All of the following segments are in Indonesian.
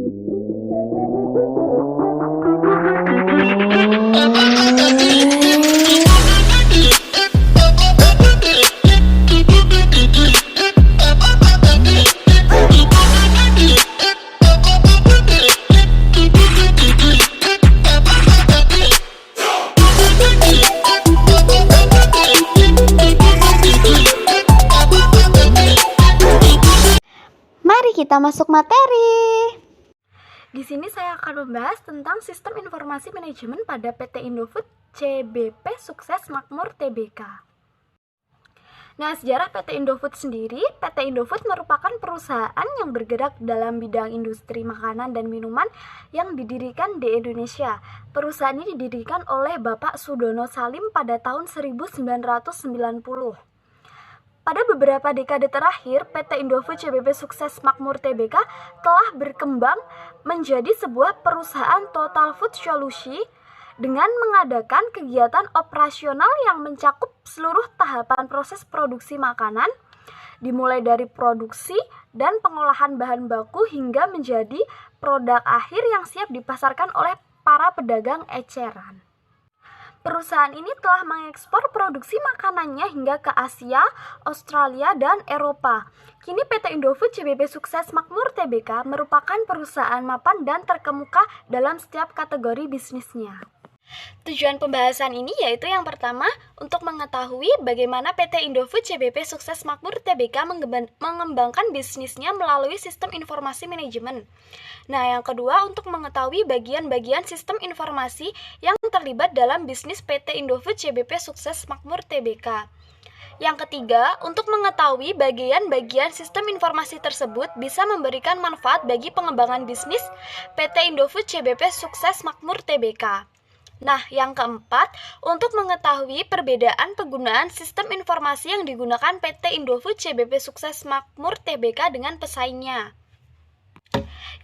Mari kita masuk materi. Di sini saya akan membahas tentang Sistem Informasi Manajemen pada PT Indofood CBP Sukses Makmur Tbk. Nah, sejarah PT Indofood sendiri, PT Indofood merupakan perusahaan yang bergerak dalam bidang industri makanan dan minuman yang didirikan di Indonesia. Perusahaan ini didirikan oleh Bapak Sudono Salim pada tahun 1990. Pada beberapa dekade terakhir, PT Indofood CBP Sukses Makmur Tbk telah berkembang menjadi sebuah perusahaan total food solution dengan mengadakan kegiatan operasional yang mencakup seluruh tahapan proses produksi makanan, dimulai dari produksi dan pengolahan bahan baku hingga menjadi produk akhir yang siap dipasarkan oleh para pedagang eceran. Perusahaan ini telah mengekspor produksi makanannya hingga ke Asia, Australia, dan Eropa. Kini PT Indofood CBP Sukses Makmur Tbk merupakan perusahaan mapan dan terkemuka dalam setiap kategori bisnisnya. Tujuan pembahasan ini yaitu yang pertama, untuk mengetahui bagaimana PT Indofood CBP Sukses Makmur Tbk mengembangkan bisnisnya melalui sistem informasi manajemen. Nah, yang kedua, untuk mengetahui bagian-bagian sistem informasi yang terlibat dalam bisnis PT Indofood CBP Sukses Makmur Tbk. Yang ketiga, untuk mengetahui bagian-bagian sistem informasi tersebut bisa memberikan manfaat bagi pengembangan bisnis PT Indofood CBP Sukses Makmur Tbk. Nah, yang keempat, untuk mengetahui perbedaan penggunaan sistem informasi yang digunakan PT Indofood CBP Sukses Makmur Tbk dengan pesaingnya.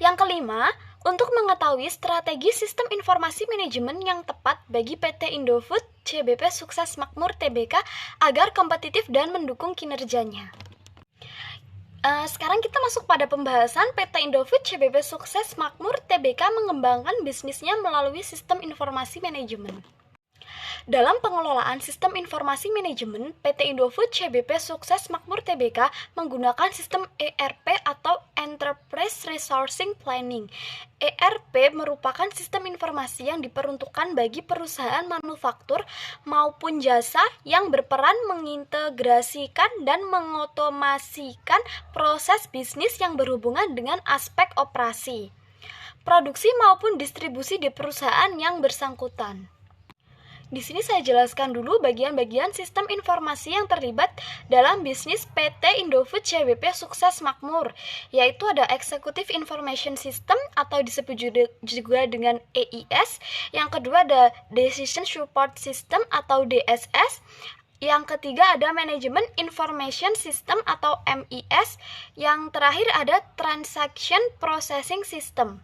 Yang kelima, untuk mengetahui strategi sistem informasi manajemen yang tepat bagi PT Indofood CBP Sukses Makmur Tbk agar kompetitif dan mendukung kinerjanya. Sekarang kita masuk pada pembahasan PT Indofood CBP Sukses Makmur Tbk mengembangkan bisnisnya melalui sistem informasi manajemen. Dalam pengelolaan sistem informasi manajemen, PT Indofood CBP Sukses Makmur Tbk menggunakan sistem ERP atau Enterprise Resourcing Planning. ERP merupakan sistem informasi yang diperuntukkan bagi perusahaan manufaktur maupun jasa yang berperan mengintegrasikan dan mengotomasikan proses bisnis yang berhubungan dengan aspek operasi, produksi maupun distribusi di perusahaan yang bersangkutan. Di sini saya jelaskan dulu bagian-bagian sistem informasi yang terlibat dalam bisnis PT Indofood CBP Sukses Makmur, yaitu ada Executive Information System atau disebut juga dengan EIS, yang kedua ada Decision Support System atau DSS, yang ketiga ada Management Information System atau MIS, yang terakhir ada Transaction Processing System.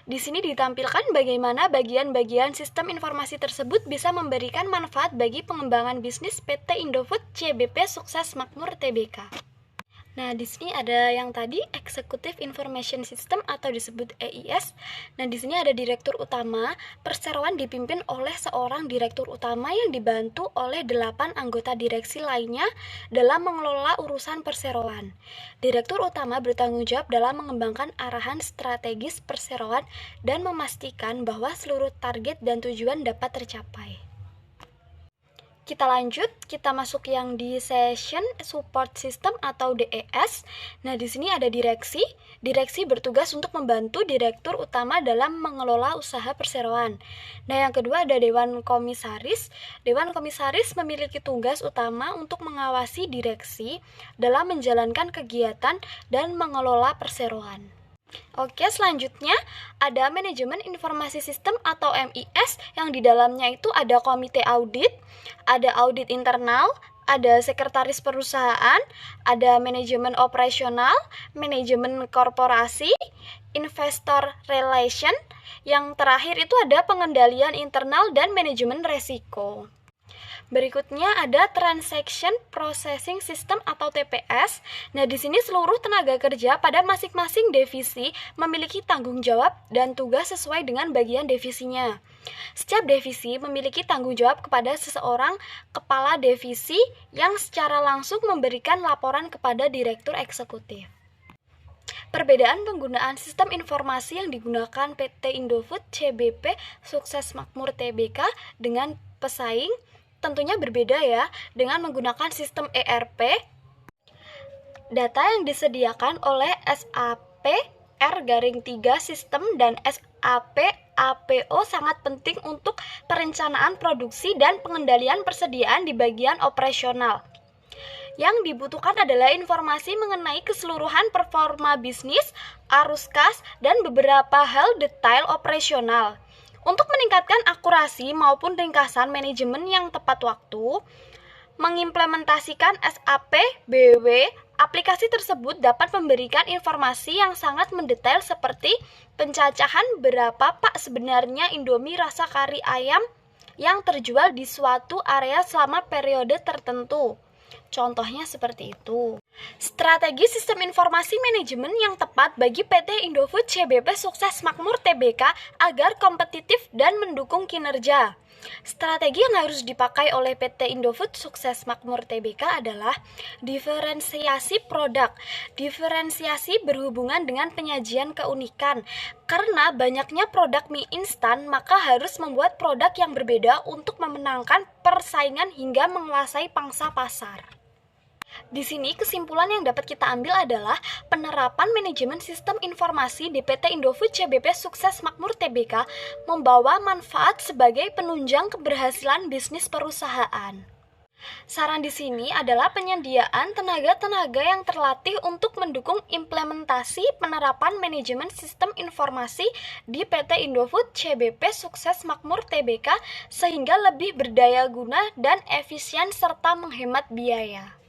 Di sini ditampilkan bagaimana bagian-bagian sistem informasi tersebut bisa memberikan manfaat bagi pengembangan bisnis PT Indofood CBP Sukses Makmur Tbk. Nah, di sini ada yang tadi Executive Information System atau disebut EIS. Nah, di sini ada direktur utama. Perseroan dipimpin oleh seorang direktur utama yang dibantu oleh 8 anggota direksi lainnya dalam mengelola urusan perseroan. Direktur utama bertanggung jawab dalam mengembangkan arahan strategis perseroan dan memastikan bahwa seluruh target dan tujuan dapat tercapai. Kita lanjut, kita masuk yang di Session Support System atau DES. Nah, di sini ada direksi. Direksi bertugas untuk membantu direktur utama dalam mengelola usaha perseroan. Nah, yang kedua ada Dewan Komisaris. Dewan Komisaris memiliki tugas utama untuk mengawasi direksi dalam menjalankan kegiatan dan mengelola perseroan. Oke, selanjutnya ada Manajemen Informasi Sistem atau MIS yang di dalamnya itu ada komite audit, ada audit internal, ada sekretaris perusahaan, ada manajemen operasional, manajemen korporasi, investor relation, yang terakhir itu ada pengendalian internal dan manajemen resiko. Berikutnya ada Transaction Processing System atau TPS. Nah, di sini seluruh tenaga kerja pada masing-masing divisi memiliki tanggung jawab dan tugas sesuai dengan bagian divisinya. Setiap divisi memiliki tanggung jawab kepada seseorang kepala divisi yang secara langsung memberikan laporan kepada direktur eksekutif. Perbedaan penggunaan sistem informasi yang digunakan PT Indofood CBP Sukses Makmur Tbk dengan pesaing tentunya berbeda ya. Dengan menggunakan sistem ERP, data yang disediakan oleh SAP R-3 sistem dan SAP APO sangat penting untuk perencanaan produksi dan pengendalian persediaan di bagian operasional. Yang dibutuhkan adalah informasi mengenai keseluruhan performa bisnis, arus kas, dan beberapa hal detail operasional. Untuk meningkatkan akurasi maupun ringkasan manajemen yang tepat waktu, mengimplementasikan SAP BW, aplikasi tersebut dapat memberikan informasi yang sangat mendetail seperti pencacahan berapa Pak sebenarnya Indomie rasa kari ayam yang terjual di suatu area selama periode tertentu. Contohnya seperti itu. Strategi sistem informasi manajemen yang tepat bagi PT Indofood CBP Sukses Makmur Tbk agar kompetitif dan mendukung kinerja. Strategi yang harus dipakai oleh PT Indofood Sukses Makmur Tbk adalah diferensiasi produk. Diferensiasi berhubungan dengan penyajian keunikan. Karena banyaknya produk mie instan, maka harus membuat produk yang berbeda untuk memenangkan persaingan hingga menguasai pangsa pasar. Di sini kesimpulan yang dapat kita ambil adalah penerapan manajemen sistem informasi di PT Indofood CBP Sukses Makmur Tbk membawa manfaat sebagai penunjang keberhasilan bisnis perusahaan. Saran di sini adalah penyediaan tenaga-tenaga yang terlatih untuk mendukung implementasi penerapan manajemen sistem informasi di PT Indofood CBP Sukses Makmur Tbk sehingga lebih berdaya guna dan efisien serta menghemat biaya.